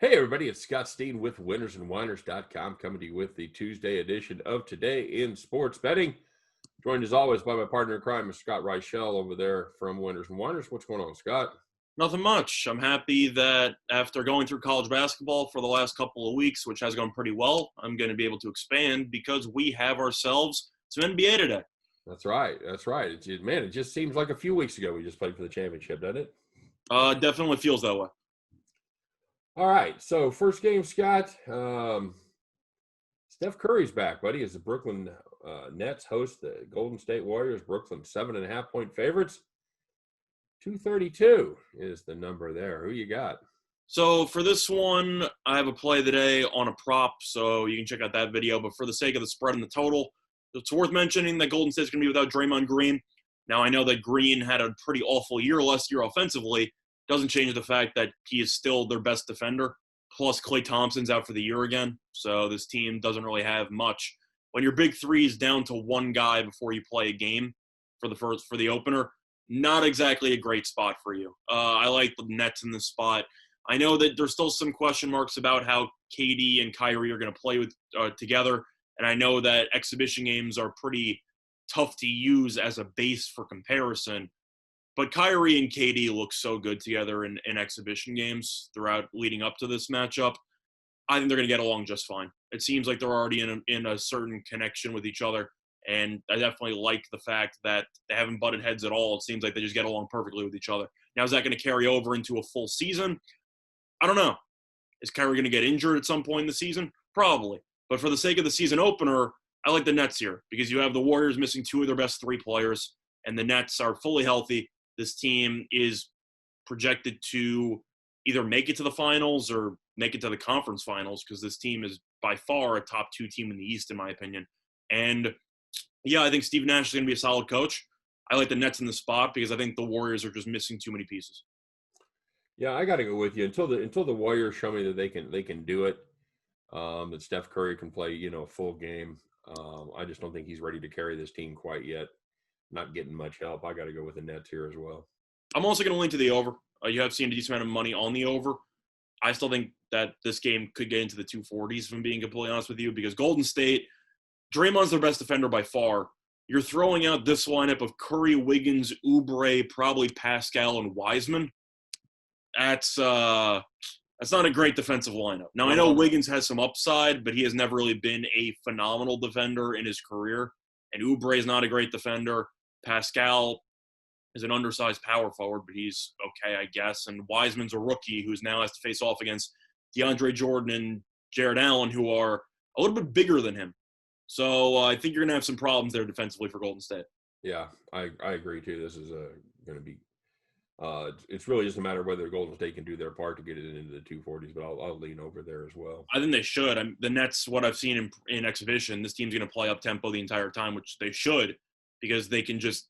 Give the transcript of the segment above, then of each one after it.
Hey everybody, it's Scott Steen with winnersandwhiners.com coming to you with the Tuesday edition of Today in Sports Betting. Joined as always by my partner in crime, Mr. Scott Reichel over there from Winners and Whiners. What's going on, Scott? Nothing much. I'm happy that after going through college basketball for the last couple of weeks, which has gone pretty well, I'm going to be able to expand because we have ourselves some NBA today. That's right. That's right. It just seems like a few weeks ago we just played for the championship, doesn't it? Definitely feels that way. All right. So first game, Scott. Steph Curry's back, buddy, as the Brooklyn Nets host the Golden State Warriors. Brooklyn 7.5-point favorites. 232 is the number there. Who you got? So for this one, I have a play today on a prop, so you can check out that video. But for the sake of the spread and the total, it's worth mentioning that Golden State's going to be without Draymond Green. Now, I know that Green had a pretty awful year last year offensively. Doesn't change the fact that he is still their best defender. Plus, Klay Thompson's out for the year again, so this team doesn't really have much. When your big three is down to one guy before you play a game for the opener, not exactly a great spot for you. I like the Nets in this spot. I know that there's still some question marks about how KD and Kyrie are going to play together, and I know that exhibition games are pretty tough to use as a base for comparison. But Kyrie and KD look so good together in exhibition games throughout leading up to this matchup. I think they're going to get along just fine. It seems like they're already in a certain connection with each other, and I definitely like the fact that they haven't butted heads at all. It seems like they just get along perfectly with each other. Now, is that going to carry over into a full season? I don't know. Is Kyrie going to get injured at some point in the season? Probably. But for the sake of the season opener, I like the Nets here because you have the Warriors missing two of their best three players, and the Nets are fully healthy. This team is projected to either make it to the finals or make it to the conference finals because this team is by far a top two team in the East, in my opinion. And, yeah, I think Steve Nash is going to be a solid coach. I like the Nets in the spot because I think the Warriors are just missing too many pieces. Yeah, I got to go with you until the Warriors show me that they can do it. That Steph Curry can play, a full game. I just don't think he's ready to carry this team quite yet. Not getting much help. I got to go with the Nets here as well. I'm also going to link to the over. You have seen a decent amount of money on the over. I still think that this game could get into the 240s, if I'm being completely honest with you, because Golden State, Draymond's their best defender by far. You're throwing out this lineup of Curry, Wiggins, Oubre, probably Pascal, and Wiseman. That's not a great defensive lineup. Now, I know Wiggins has some upside, but he has never really been a phenomenal defender in his career. And Oubre is not a great defender. Pascal is an undersized power forward, but he's okay, I guess. And Wiseman's a rookie who's now has to face off against DeAndre Jordan and Jared Allen, who are a little bit bigger than him. So I think you're going to have some problems there defensively for Golden State. Yeah, I agree too. This is going to be it's really just a matter of whether Golden State can do their part to get it into the 240s, but I'll lean over there as well. I think they should. The Nets, what I've seen in exhibition, this team's going to play up tempo the entire time, which they should, because they can just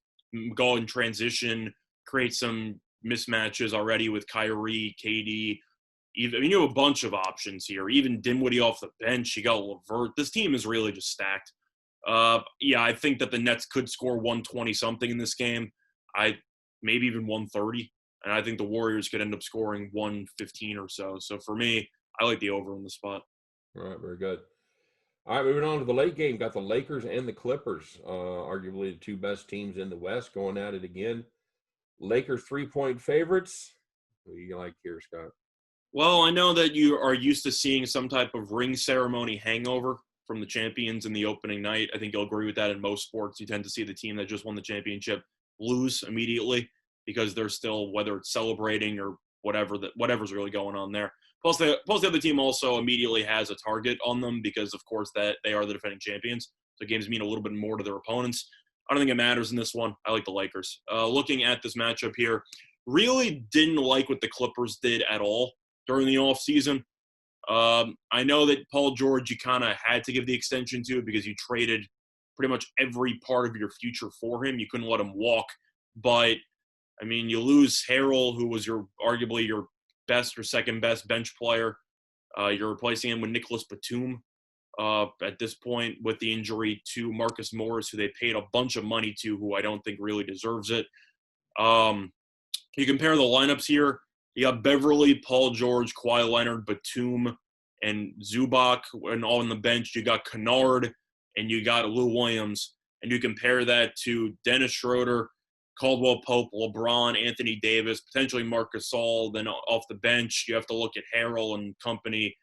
go in transition, create some mismatches already with Kyrie, KD. You have a bunch of options here. Even Dinwiddie off the bench. You got LeVert. This team is really just stacked. I think that the Nets could score 120-something in this game. Maybe even 130. And I think the Warriors could end up scoring 115 or so. So for me, I like the over in the spot. All right, very good. All right, moving on to the late game. Got the Lakers and the Clippers, arguably the two best teams in the West, going at it again. Lakers 3-point favorites. What do you like here, Scott? Well, I know that you are used to seeing some type of ring ceremony hangover from the champions in the opening night. I think you'll agree with that in most sports. You tend to see the team that just won the championship lose immediately because they're still, whether it's celebrating or whatever's really going on there. Plus the other team also immediately has a target on them because, of course, that they are the defending champions. So games mean a little bit more to their opponents. I don't think it matters in this one. I like the Lakers. Looking at this matchup here, really didn't like what the Clippers did at all during the offseason. I know that Paul George, you kind of had to give the extension to because you traded pretty much every part of your future for him. You couldn't let him walk. But, I mean, you lose Harrell, who was arguably your best or second best bench player. You're replacing him with Nicholas Batum at this point with the injury to Marcus Morris, who they paid a bunch of money to, who I don't think really deserves it. You compare the lineups here. You got Beverly, Paul George, Kawhi Leonard, Batum, and Zubac, and all on the bench. You got Kennard, and you got Lou Williams. And you compare that to Dennis Schroeder, Caldwell Pope, LeBron, Anthony Davis, potentially Marc Gasol. Then off the bench, you have to look at Harrell and company.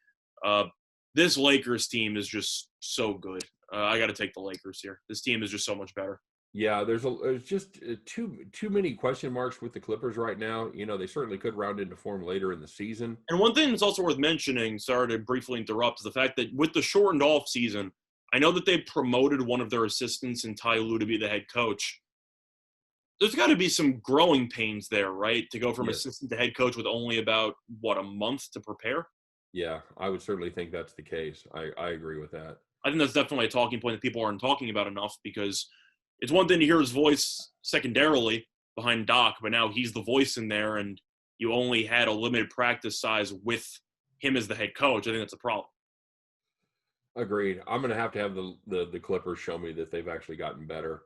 This Lakers team is just so good. I got to take the Lakers here. This team is just so much better. Yeah, there's just too many question marks with the Clippers right now. You know, they certainly could round into form later in the season. And one thing that's also worth mentioning, sorry to briefly interrupt, is the fact that with the shortened off season, I know that they promoted one of their assistants in Ty Lue to be the head coach. There's got to be some growing pains there, right? To go from assistant to head coach with only about, a month to prepare? Yeah, I would certainly think that's the case. I agree with that. I think that's definitely a talking point that people aren't talking about enough, because it's one thing to hear his voice secondarily behind Doc, but now he's the voice in there, and you only had a limited practice size with him as the head coach. I think that's a problem. Agreed. I'm going to have the Clippers show me that they've actually gotten better.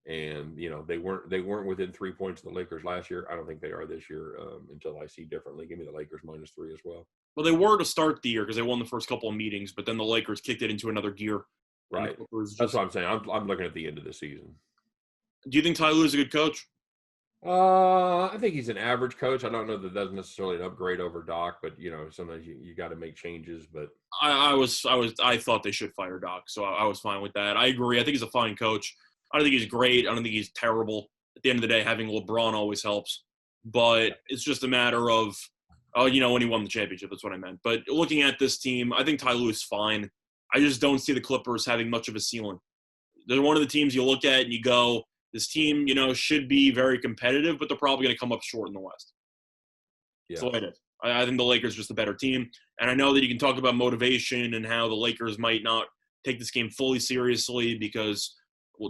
And, you know, they weren't within 3 points of the Lakers last year. I don't think they are this year until I see differently. Give me the Lakers -3 as well. Well, they were to start the year because they won the first couple of meetings, but then the Lakers kicked it into another gear. Right. That's what I'm saying. I'm looking at the end of the season. Do you think Ty Lue is a good coach? I think he's an average coach. I don't know that that's necessarily an upgrade over Doc, but you know, sometimes you got to make changes. But I thought they should fire Doc, so I was fine with that. I agree. I think he's a fine coach. I don't think he's great. I don't think he's terrible. At the end of the day, having LeBron always helps. But it's just a matter of, when he won the championship. That's what I meant. But looking at this team, I think Ty Lue is fine. I just don't see the Clippers having much of a ceiling. They're one of the teams you look at and you go, this team, should be very competitive, but they're probably going to come up short in the West. Yeah. That's the way it is. I think the Lakers are just a better team. And I know that you can talk about motivation and how the Lakers might not take this game fully seriously because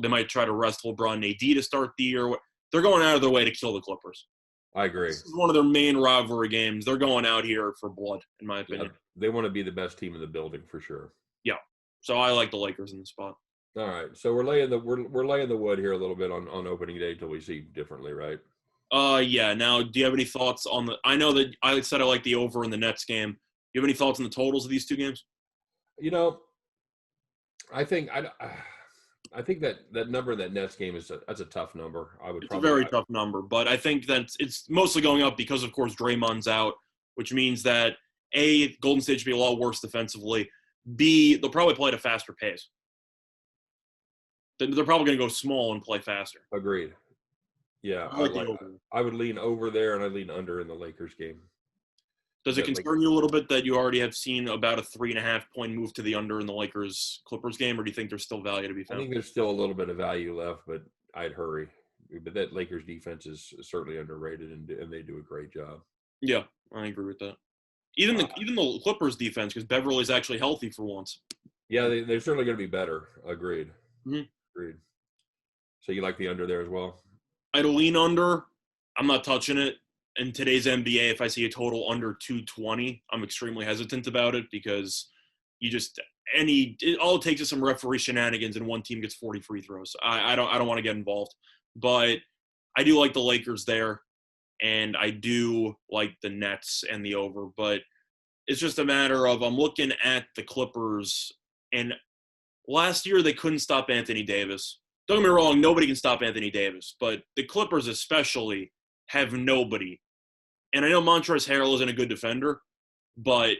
they might try to rest LeBron and AD to start the year. They're going out of their way to kill the Clippers. I agree. This is one of their main rivalry games. They're going out here for blood, in my opinion. Yeah, they want to be the best team in the building for sure. Yeah. So I like the Lakers in the spot. All right. So we're laying the wood here a little bit on opening day till we see differently, right? Yeah. Now, do you have any thoughts on the – I know that I said I like the over in the Nets game. Do you have any thoughts on the totals of these two games? I think that number in that Nets game that's a tough number. It's a very tough number, but I think that it's mostly going up because, of course, Draymond's out, which means that, A, Golden State should be a lot worse defensively. B, they'll probably play at a faster pace. They're probably going to go small and play faster. Agreed. Yeah, I would lean over there, and I'd lean under in the Lakers game. Does it concern you a little bit that you already have seen about a 3.5-point move to the under in the Lakers-Clippers game, or do you think there's still value to be found? I think there's still a little bit of value left, but I'd hurry. But that Lakers defense is certainly underrated, and they do a great job. Yeah, I agree with that. Even the Clippers defense, because Beverly's actually healthy for once. Yeah, they're certainly going to be better. Agreed. Mm-hmm. Agreed. So you like the under there as well? I'd lean under. I'm not touching it. In today's NBA, if I see a total under 220, I'm extremely hesitant about it because all it takes is some referee shenanigans and one team gets 40 free throws. I don't want to get involved, but I do like the Lakers there, and I do like the Nets and the over. But it's just a matter of I'm looking at the Clippers, and last year they couldn't stop Anthony Davis. Don't get me wrong, nobody can stop Anthony Davis, but the Clippers especially have nobody. And I know Montrezl Harrell isn't a good defender, but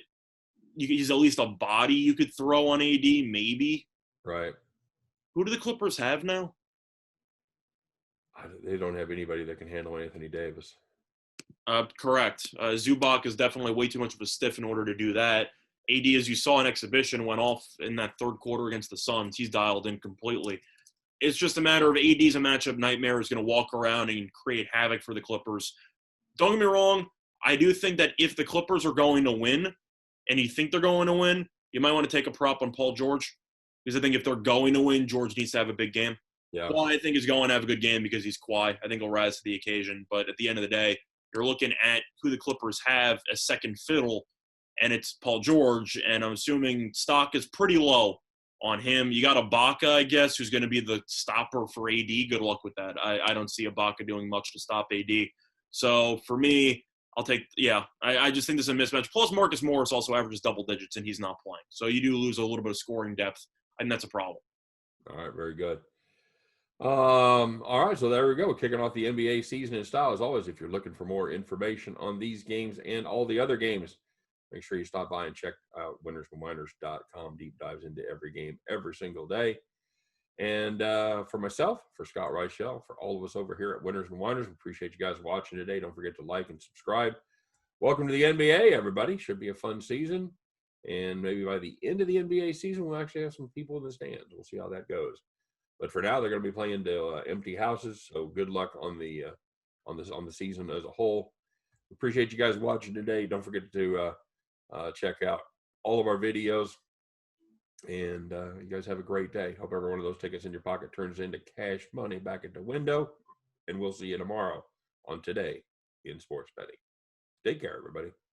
he's at least a body you could throw on AD, maybe. Right. Who do the Clippers have now? They don't have anybody that can handle Anthony Davis. Correct. Zubac is definitely way too much of a stiff in order to do that. AD, as you saw in exhibition, went off in that third quarter against the Suns. He's dialed in completely. It's just a matter of AD's a matchup nightmare, is going to walk around and create havoc for the Clippers. Don't get me wrong. I do think that if the Clippers are going to win, and you think they're going to win, you might want to take a prop on Paul George. Because I think if they're going to win, George needs to have a big game. Yeah. Well, I think he's going to have a good game because he's Kawhi. I think he'll rise to the occasion. But at the end of the day, you're looking at who the Clippers have as second fiddle, and it's Paul George. And I'm assuming stock is pretty low on him. You got Ibaka, I guess, who's going to be the stopper for AD. Good luck with that. I don't see Ibaka doing much to stop AD. So for me, I'll take, yeah, I just think this is a mismatch. Plus, Marcus Morris also averages double digits, and he's not playing. So you do lose a little bit of scoring depth, and that's a problem. All right, very good. All right, so there we go. Kicking off the NBA season in style. As always, if you're looking for more information on these games and all the other games, make sure you stop by and check out winnersandwhiners.com. Deep dives into every game every single day. And for myself, for Scott Reichel, for all of us over here at Winners and Whiners, we appreciate you guys watching today. Don't forget to like and subscribe. Welcome to the NBA, everybody. Should be a fun season. And maybe by the end of the NBA season, we'll actually have some people in the stands. We'll see how that goes. But for now, they're going to be playing to empty houses. So good luck on the season as a whole. We appreciate you guys watching today. Don't forget to check out all of our videos. And you guys have a great day. Hope every one of those tickets in your pocket turns into cash money back at the window. And we'll see you tomorrow on Today in Sports Betting. Take care, everybody.